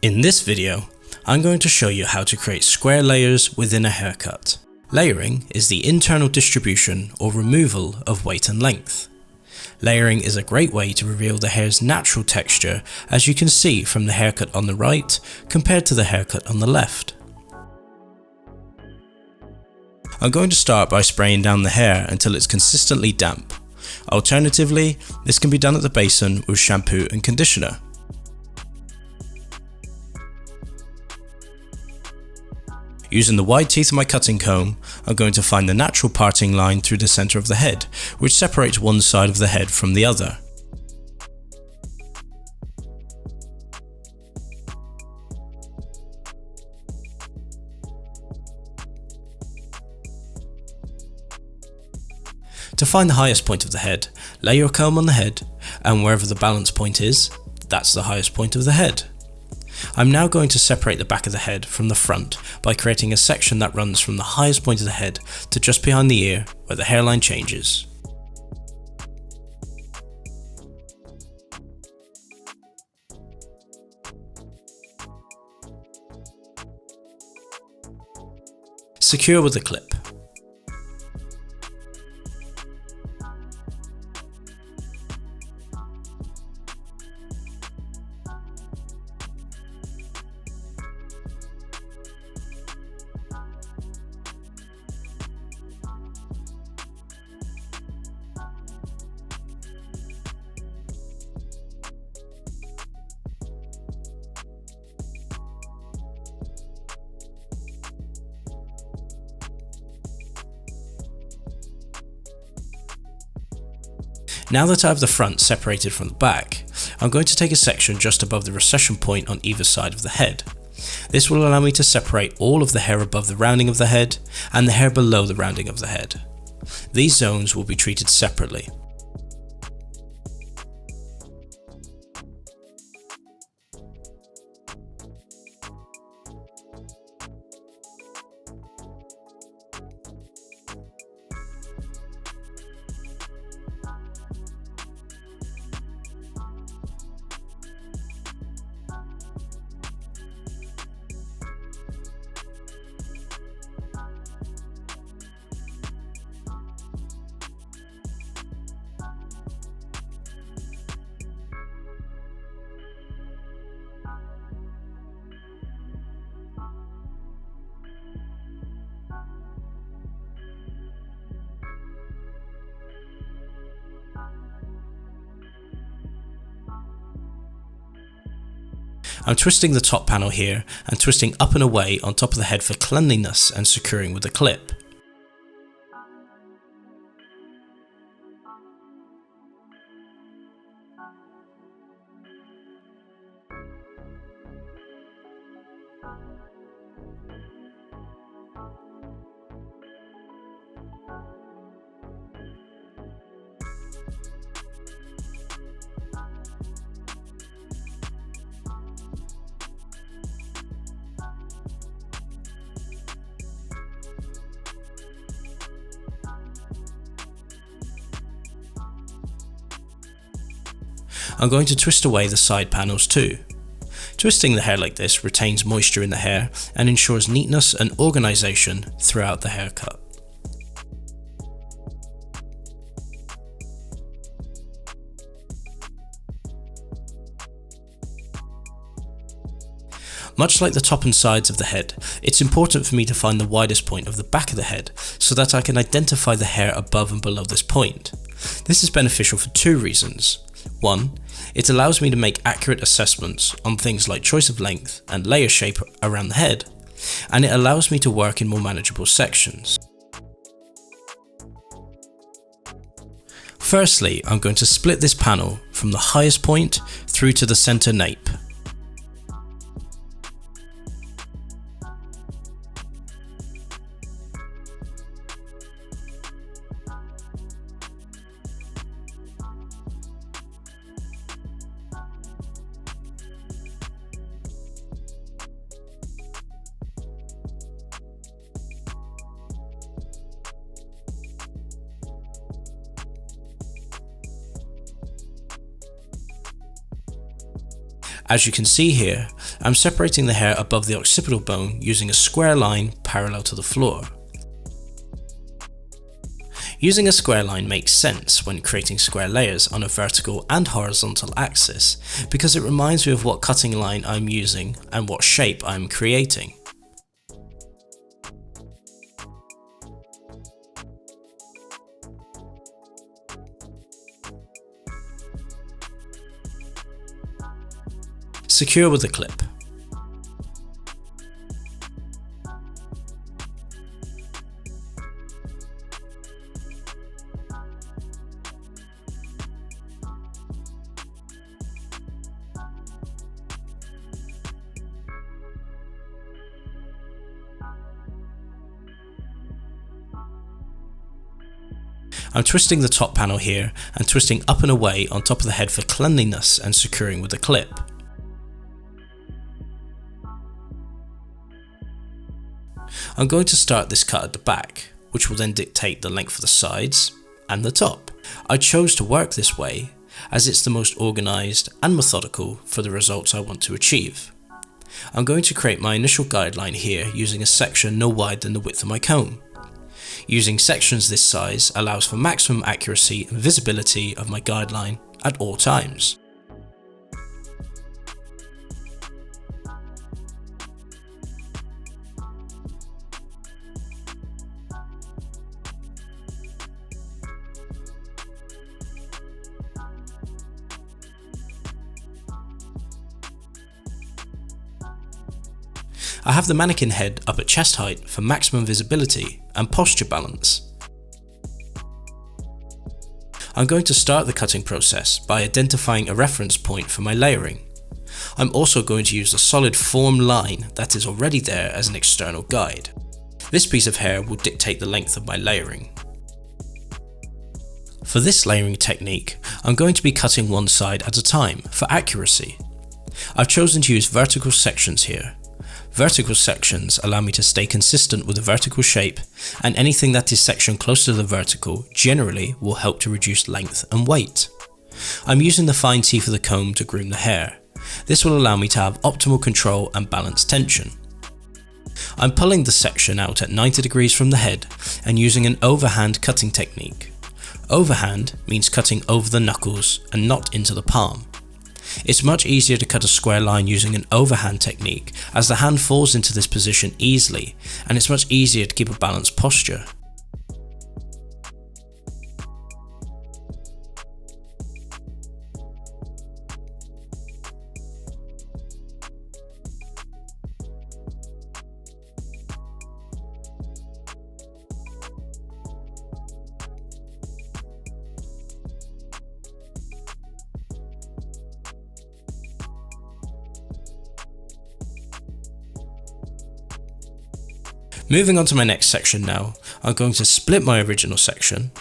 In this video, I'm going to show you how to create square layers within a haircut. Layering is the internal distribution or removal of weight and length. Layering is a great way to reveal the hair's natural texture, as you can see from the haircut on the right compared to the haircut on the left. I'm going to start by spraying down the hair until it's consistently damp. Alternatively, this can be done at the basin with shampoo and conditioner. Using the wide teeth of my cutting comb, I'm going to find the natural parting line through the centre of the head, which separates one side of the head from the other. To find the highest point of the head, lay your comb on the head, and wherever the balance point is, that's the highest point of the head. I'm now going to separate the back of the head from the front by creating a section that runs from the highest point of the head to just behind the ear where the hairline changes. Secure with a clip. Now that I have the front separated from the back, I'm going to take a section just above the recession point on either side of the head. This will allow me to separate all of the hair above the rounding of the head and the hair below the rounding of the head. These zones will be treated separately. I'm twisting the top panel here and twisting up and away on top of the head for cleanliness and securing with a clip. I'm going to twist away the side panels too. Twisting the hair like this retains moisture in the hair and ensures neatness and organisation throughout the haircut. Much like the top and sides of the head, it's important for me to find the widest point of the back of the head so that I can identify the hair above and below this point. This is beneficial for two reasons. One, it allows me to make accurate assessments on things like choice of length and layer shape around the head, and it allows me to work in more manageable sections. Firstly, I'm going to split this panel from the highest point through to the centre nape. As you can see here, I'm separating the hair above the occipital bone using a square line parallel to the floor. Using a square line makes sense when creating square layers on a vertical and horizontal axis because it reminds me of what cutting line I'm using and what shape I'm creating. Secure with a clip. I'm twisting the top panel here and twisting up and away on top of the head for cleanliness and securing with a clip. I'm going to start this cut at the back, which will then dictate the length of the sides and the top. I chose to work this way as it's the most organised and methodical for the results I want to achieve. I'm going to create my initial guideline here using a section no wider than the width of my comb. Using sections this size allows for maximum accuracy and visibility of my guideline at all times. I have the mannequin head up at chest height for maximum visibility and posture balance. I'm going to start the cutting process by identifying a reference point for my layering. I'm also going to use a solid form line that is already there as an external guide. This piece of hair will dictate the length of my layering. For this layering technique, I'm going to be cutting one side at a time for accuracy. I've chosen to use vertical sections here. Vertical sections allow me to stay consistent with the vertical shape, and anything that is sectioned close to the vertical generally will help to reduce length and weight. I'm using the fine teeth of the comb to groom the hair. This will allow me to have optimal control and balanced tension. I'm pulling the section out at 90 degrees from the head and using an overhand cutting technique. Overhand means cutting over the knuckles and not into the palm. It's much easier to cut a square line using an overhand technique as the hand falls into this position easily, and it's much easier to keep a balanced posture. Moving on to my next section now, I'm going to split my original section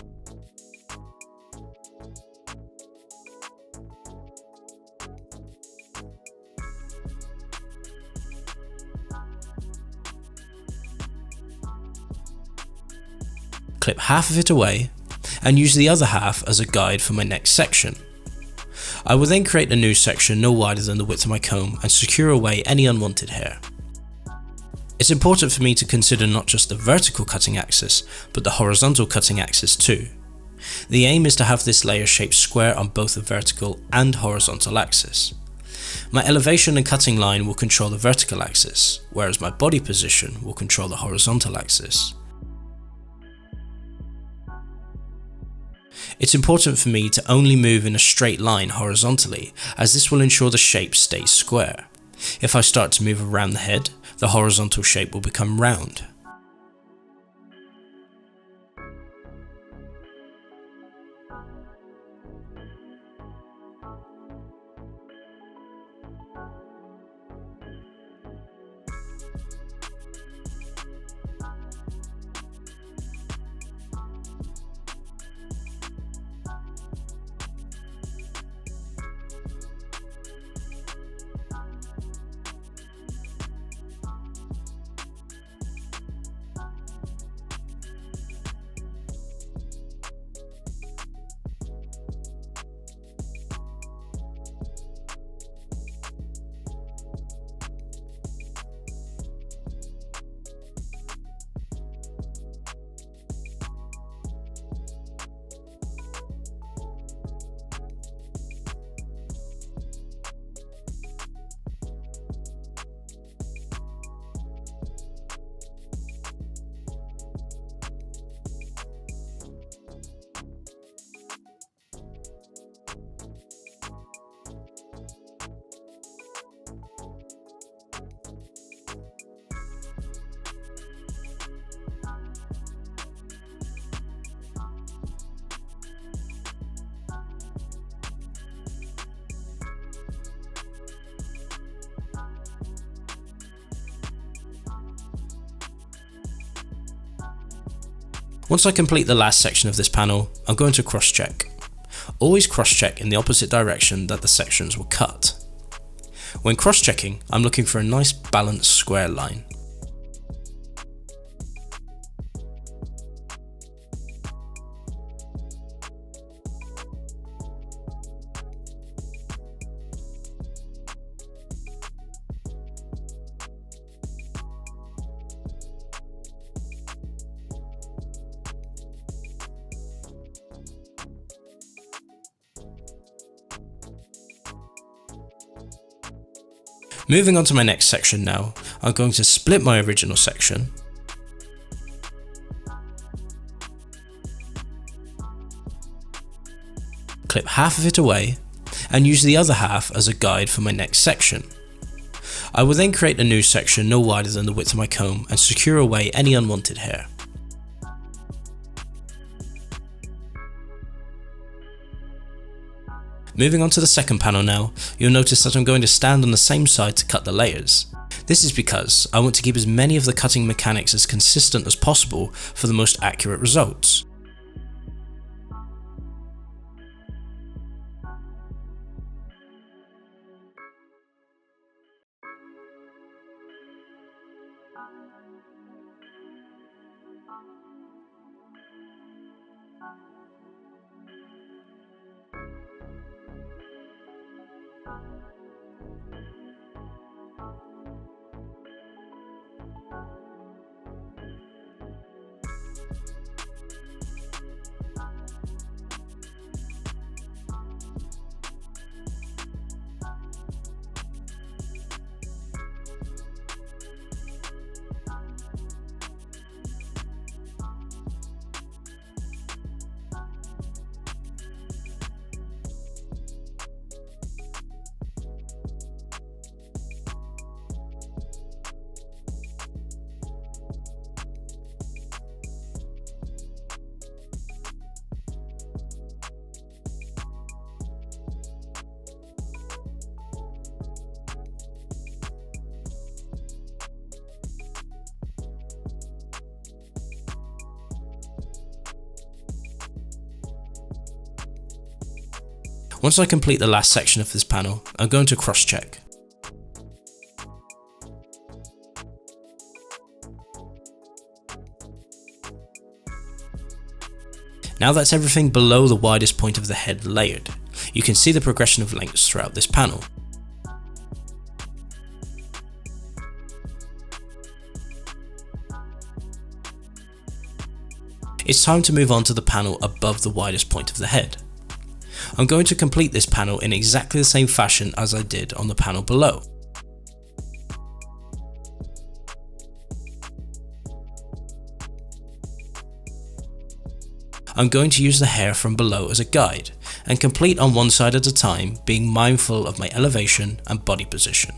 clip half of it away and use the other half as a guide for my next section. I will then create a new section no wider than the width of my comb and secure away any unwanted hair. It's important for me to consider not just the vertical cutting axis, but the horizontal cutting axis too. The aim is to have this layer shaped square on both the vertical and horizontal axis. My elevation and cutting line will control the vertical axis, whereas my body position will control the horizontal axis. It's important for me to only move in a straight line horizontally, as this will ensure the shape stays square. If I start to move around the head, the horizontal shape will become round. Once I complete the last section of this panel, I'm going to cross-check. Always cross-check in the opposite direction that the sections were cut. When cross-checking, I'm looking for a nice balanced square line. Moving on to my next section now, I'm going to split my original section, clip half of it away, and use the other half as a guide for my next section. I will then create a new section no wider than the width of my comb and secure away any unwanted hair. Moving on to the second panel now, you'll notice that I'm going to stand on the same side to cut the layers. This is because I want to keep as many of the cutting mechanics as consistent as possible for the most accurate results. Once I complete the last section of this panel, I'm going to cross-check. Now that's everything below the widest point of the head layered, you can see the progression of lengths throughout this panel. It's time to move on to the panel above the widest point of the head. I'm going to complete this panel in exactly the same fashion as I did on the panel below. I'm going to use the hair from below as a guide and complete on one side at a time, being mindful of my elevation and body position.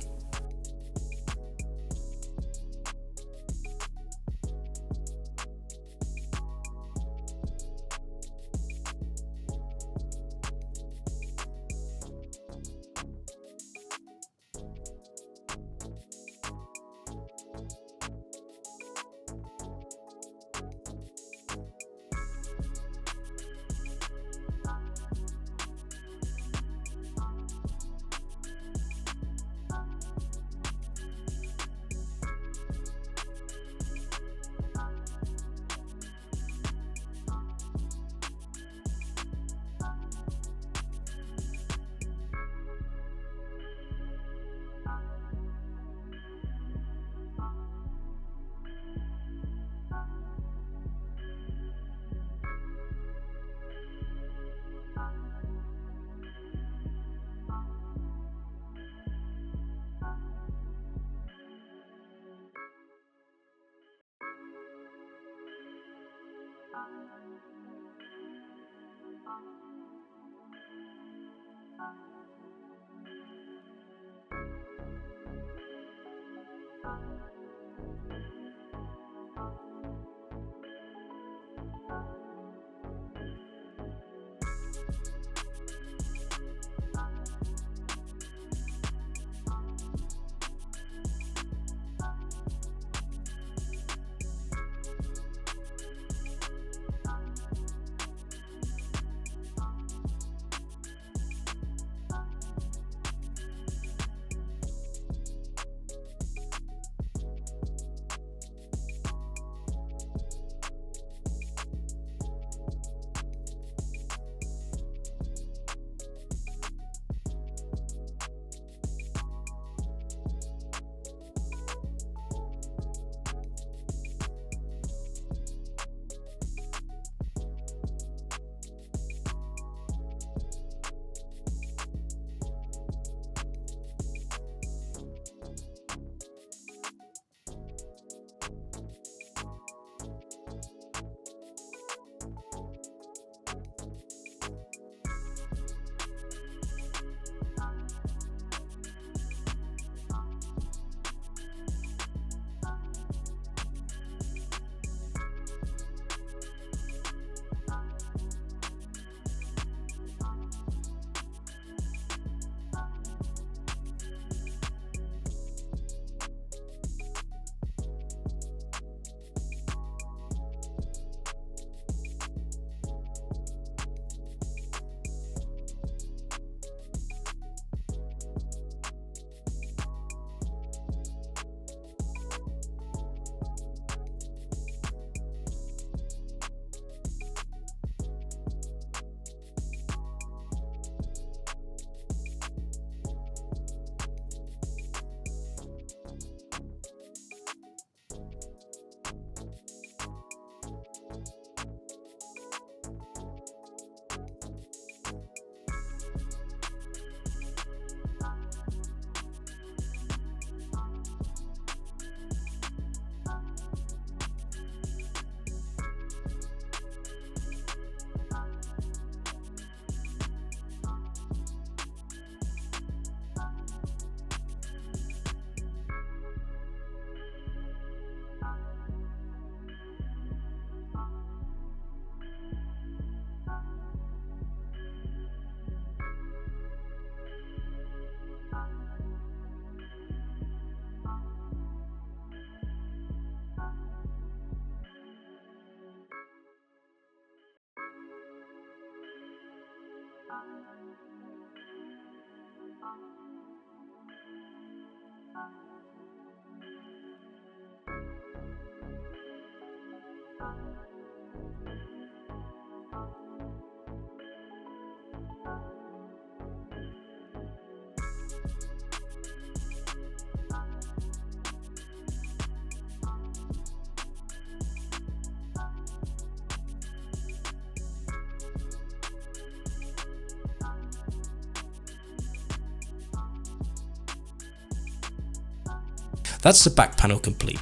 That's the back panel complete.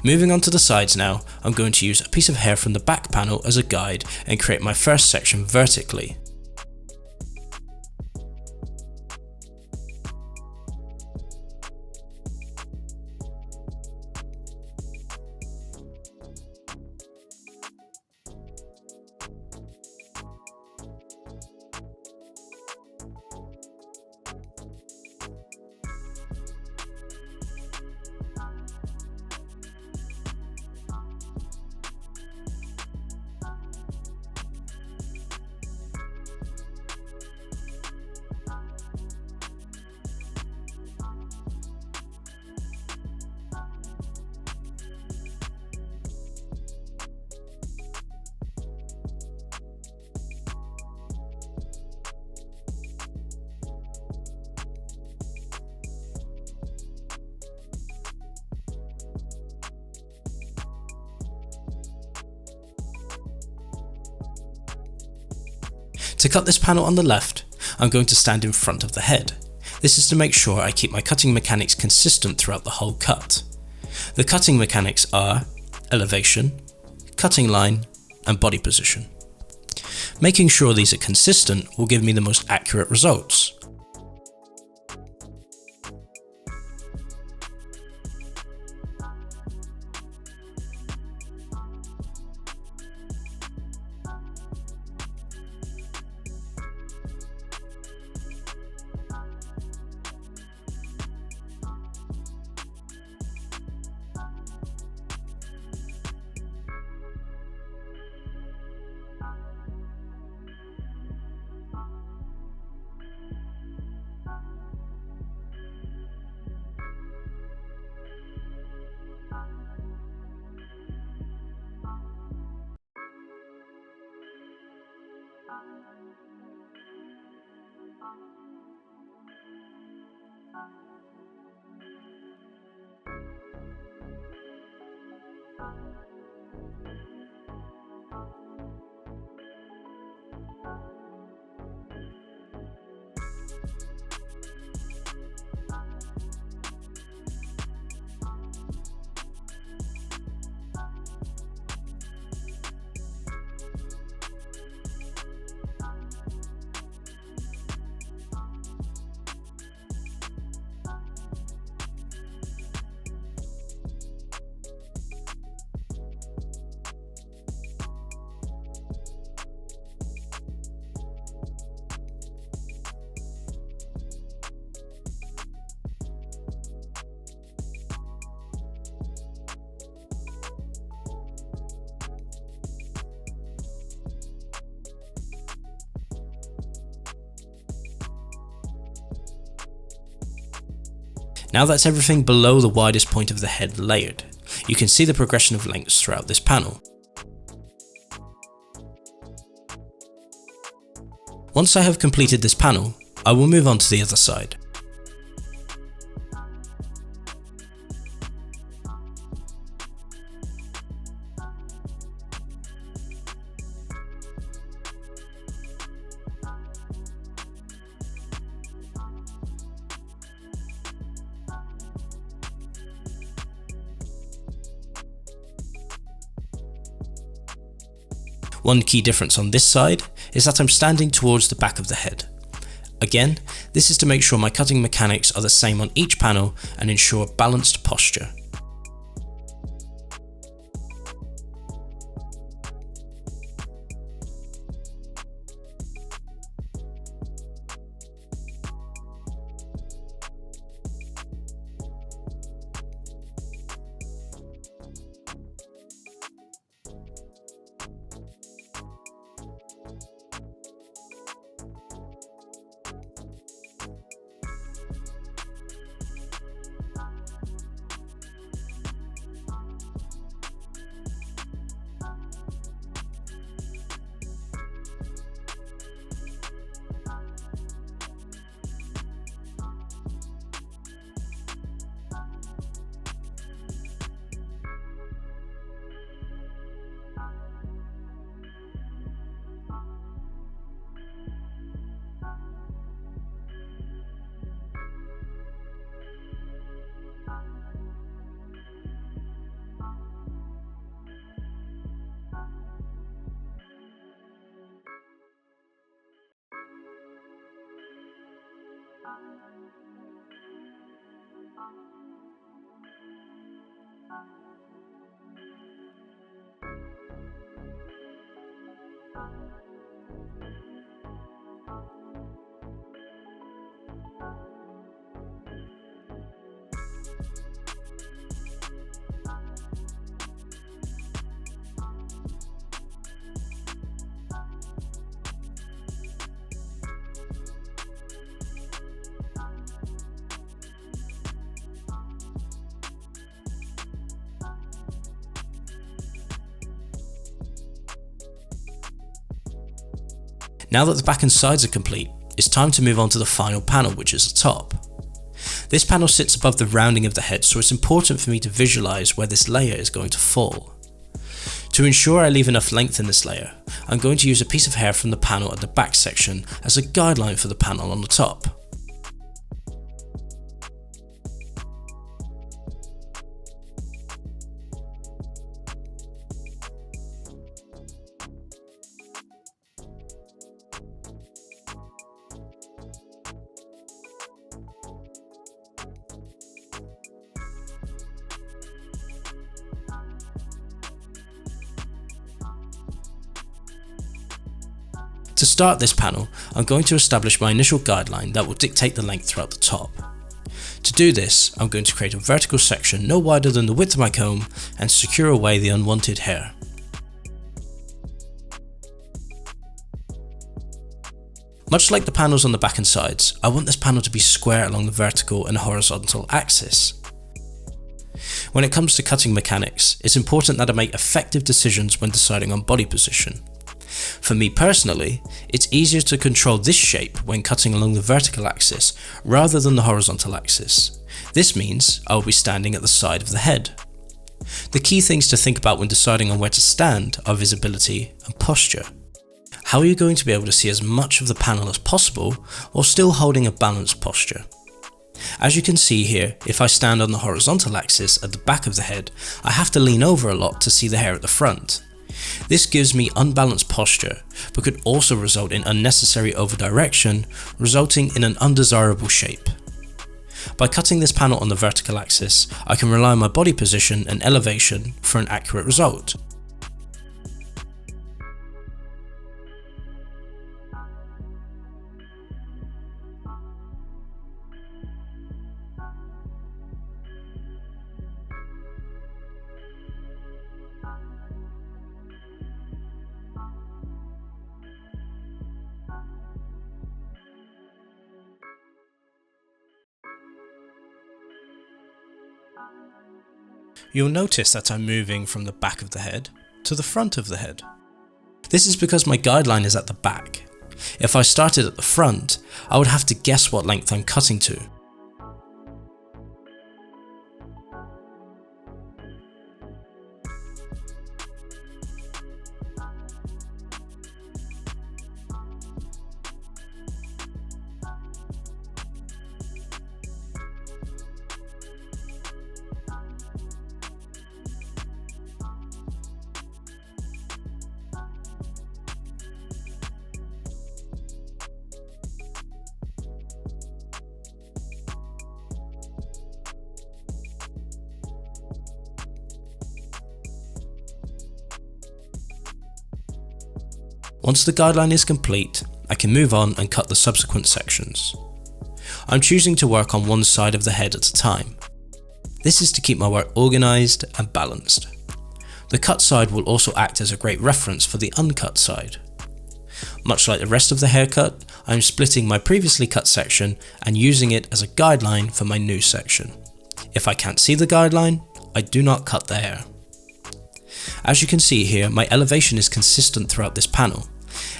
Moving on to the sides now, I'm going to use a piece of hair from the back panel as a guide and create my first section vertically. To cut this panel on the left, I'm going to stand in front of the head. This is to make sure I keep my cutting mechanics consistent throughout the whole cut. The cutting mechanics are elevation, cutting line, and body position. Making sure these are consistent will give me the most accurate results. Now that's everything below the widest point of the head layered, you can see the progression of lengths throughout this panel. Once I have completed this panel, I will move on to the other side. One key difference on this side is that I'm standing towards the back of the head. Again, this is to make sure my cutting mechanics are the same on each panel and ensure balanced posture. Now that the back and sides are complete, it's time to move on to the final panel, which is the top. This panel sits above the rounding of the head, so it's important for me to visualize where this layer is going to fall. To ensure I leave enough length in this layer, I'm going to use a piece of hair from the panel at the back section as a guideline for the panel on the top. To start this panel, I'm going to establish my initial guideline that will dictate the length throughout the top. To do this, I'm going to create a vertical section no wider than the width of my comb and secure away the unwanted hair. Much like the panels on the back and sides, I want this panel to be square along the vertical and horizontal axis. When it comes to cutting mechanics, it's important that I make effective decisions when deciding on body position. For me personally, it's easier to control this shape when cutting along the vertical axis rather than the horizontal axis. This means I will be standing at the side of the head. The key things to think about when deciding on where to stand are visibility and posture. How are you going to be able to see as much of the panel as possible while still holding a balanced posture? As you can see here, if I stand on the horizontal axis at the back of the head, I have to lean over a lot to see the hair at the front. This gives me unbalanced posture, but could also result in unnecessary overdirection, resulting in an undesirable shape. By cutting this panel on the vertical axis, I can rely on my body position and elevation for an accurate result. You'll notice that I'm moving from the back of the head to the front of the head. This is because my guideline is at the back. If I started at the front, I would have to guess what length I'm cutting to. Once the guideline is complete, I can move on and cut the subsequent sections. I'm choosing to work on one side of the head at a time. This is to keep my work organised and balanced. The cut side will also act as a great reference for the uncut side. Much like the rest of the haircut, I'm splitting my previously cut section and using it as a guideline for my new section. If I can't see the guideline, I do not cut the hair. As you can see here, my elevation is consistent throughout this panel,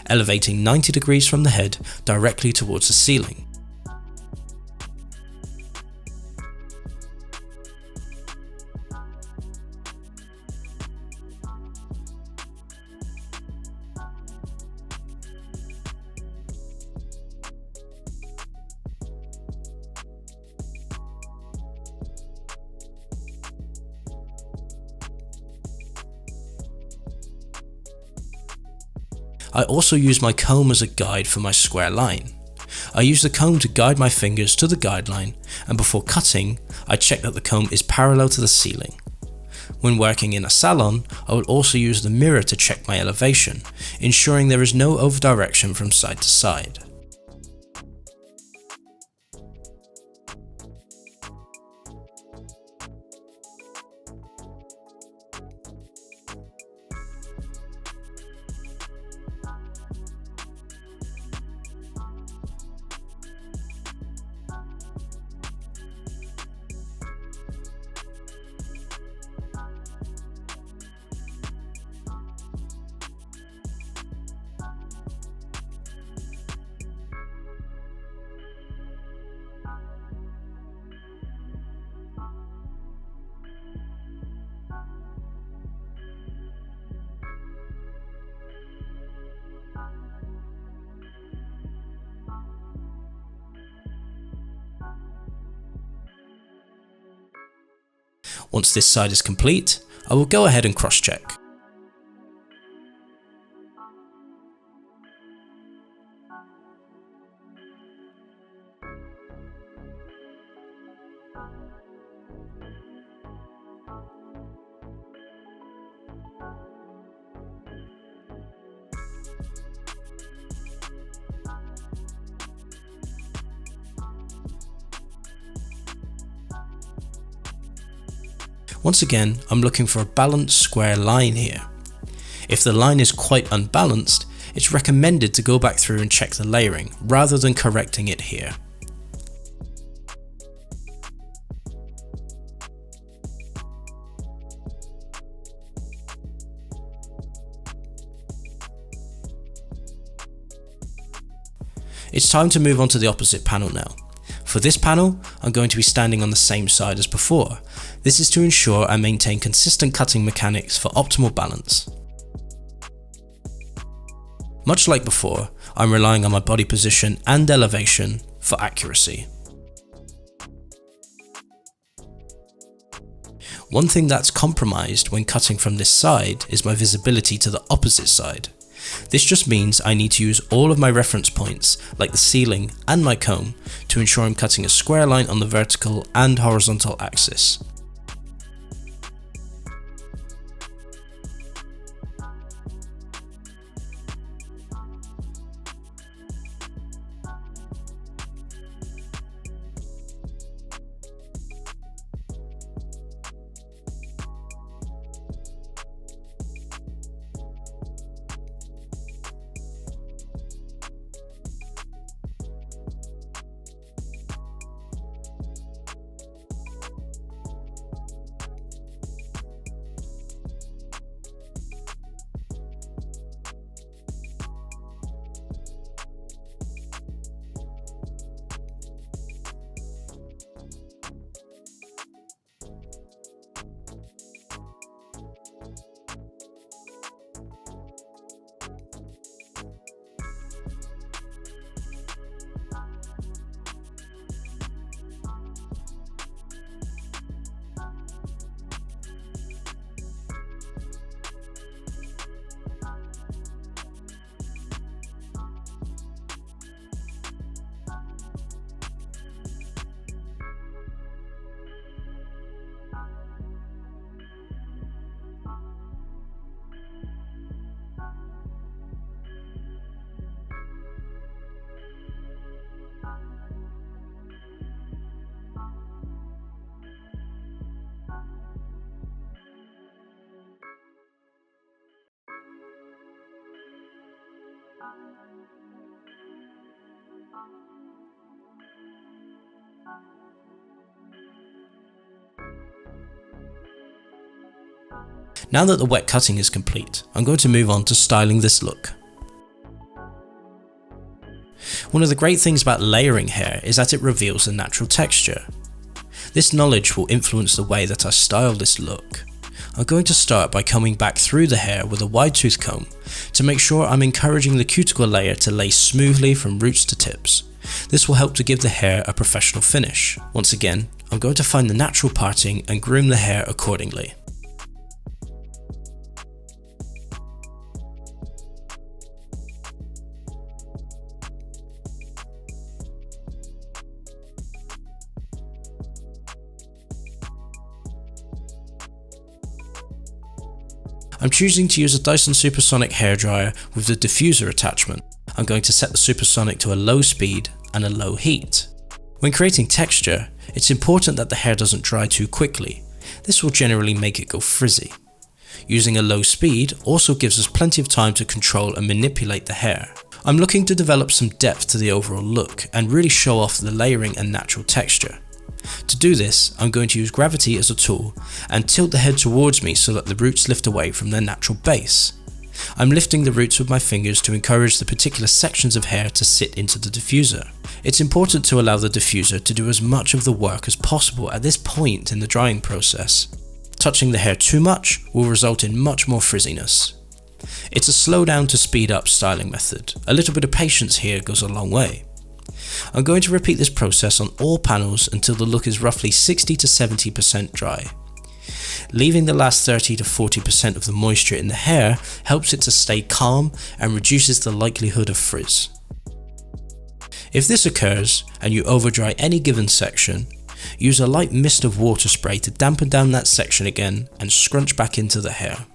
elevating 90 degrees from the head directly towards the ceiling. I also use my comb as a guide for my square line. I use the comb to guide my fingers to the guideline, and before cutting, I check that the comb is parallel to the ceiling. When working in a salon, I will also use the mirror to check my elevation, ensuring there is no over-direction from side to side. Once this side is complete, I will go ahead and cross-check. Once again, I'm looking for a balanced square line here. If the line is quite unbalanced, it's recommended to go back through and check the layering, rather than correcting it here. It's time to move on to the opposite panel now. For this panel, I'm going to be standing on the same side as before. This is to ensure I maintain consistent cutting mechanics for optimal balance. Much like before, I'm relying on my body position and elevation for accuracy. One thing that's compromised when cutting from this side is my visibility to the opposite side. This just means I need to use all of my reference points, like the ceiling and my comb, to ensure I'm cutting a square line on the vertical and horizontal axis. Now that the wet cutting is complete, I'm going to move on to styling this look. One of the great things about layering hair is that it reveals a natural texture. This knowledge will influence the way that I style this look. I'm going to start by combing back through the hair with a wide tooth comb to make sure I'm encouraging the cuticle layer to lay smoothly from roots to tips. This will help to give the hair a professional finish. Once again, I'm going to find the natural parting and groom the hair accordingly. I'm choosing to use a Dyson Supersonic hairdryer with the diffuser attachment. I'm going to set the Supersonic to a low speed and a low heat. When creating texture, it's important that the hair doesn't dry too quickly. This will generally make it go frizzy. Using a low speed also gives us plenty of time to control and manipulate the hair. I'm looking to develop some depth to the overall look and really show off the layering and natural texture. To do this, I'm going to use gravity as a tool and tilt the head towards me so that the roots lift away from their natural base. I'm lifting the roots with my fingers to encourage the particular sections of hair to sit into the diffuser. It's important to allow the diffuser to do as much of the work as possible at this point in the drying process. Touching the hair too much will result in much more frizziness. It's a slow down to speed up styling method. A little bit of patience here goes a long way. I'm going to repeat this process on all panels until the look is roughly 60 to 70% dry. Leaving the last 30 to 40% of the moisture in the hair helps it to stay calm and reduces the likelihood of frizz. If this occurs and you overdry any given section, use a light mist of water spray to dampen down that section again and scrunch back into the hair.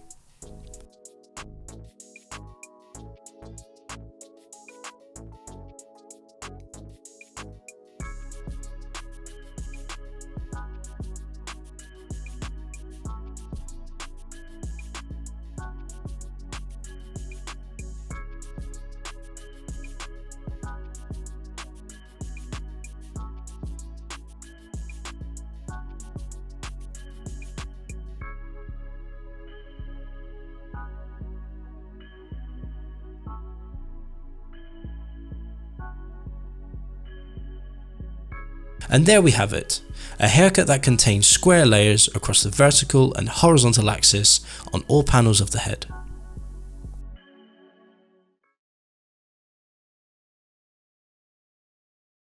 And there we have it, a haircut that contains square layers across the vertical and horizontal axis on all panels of the head.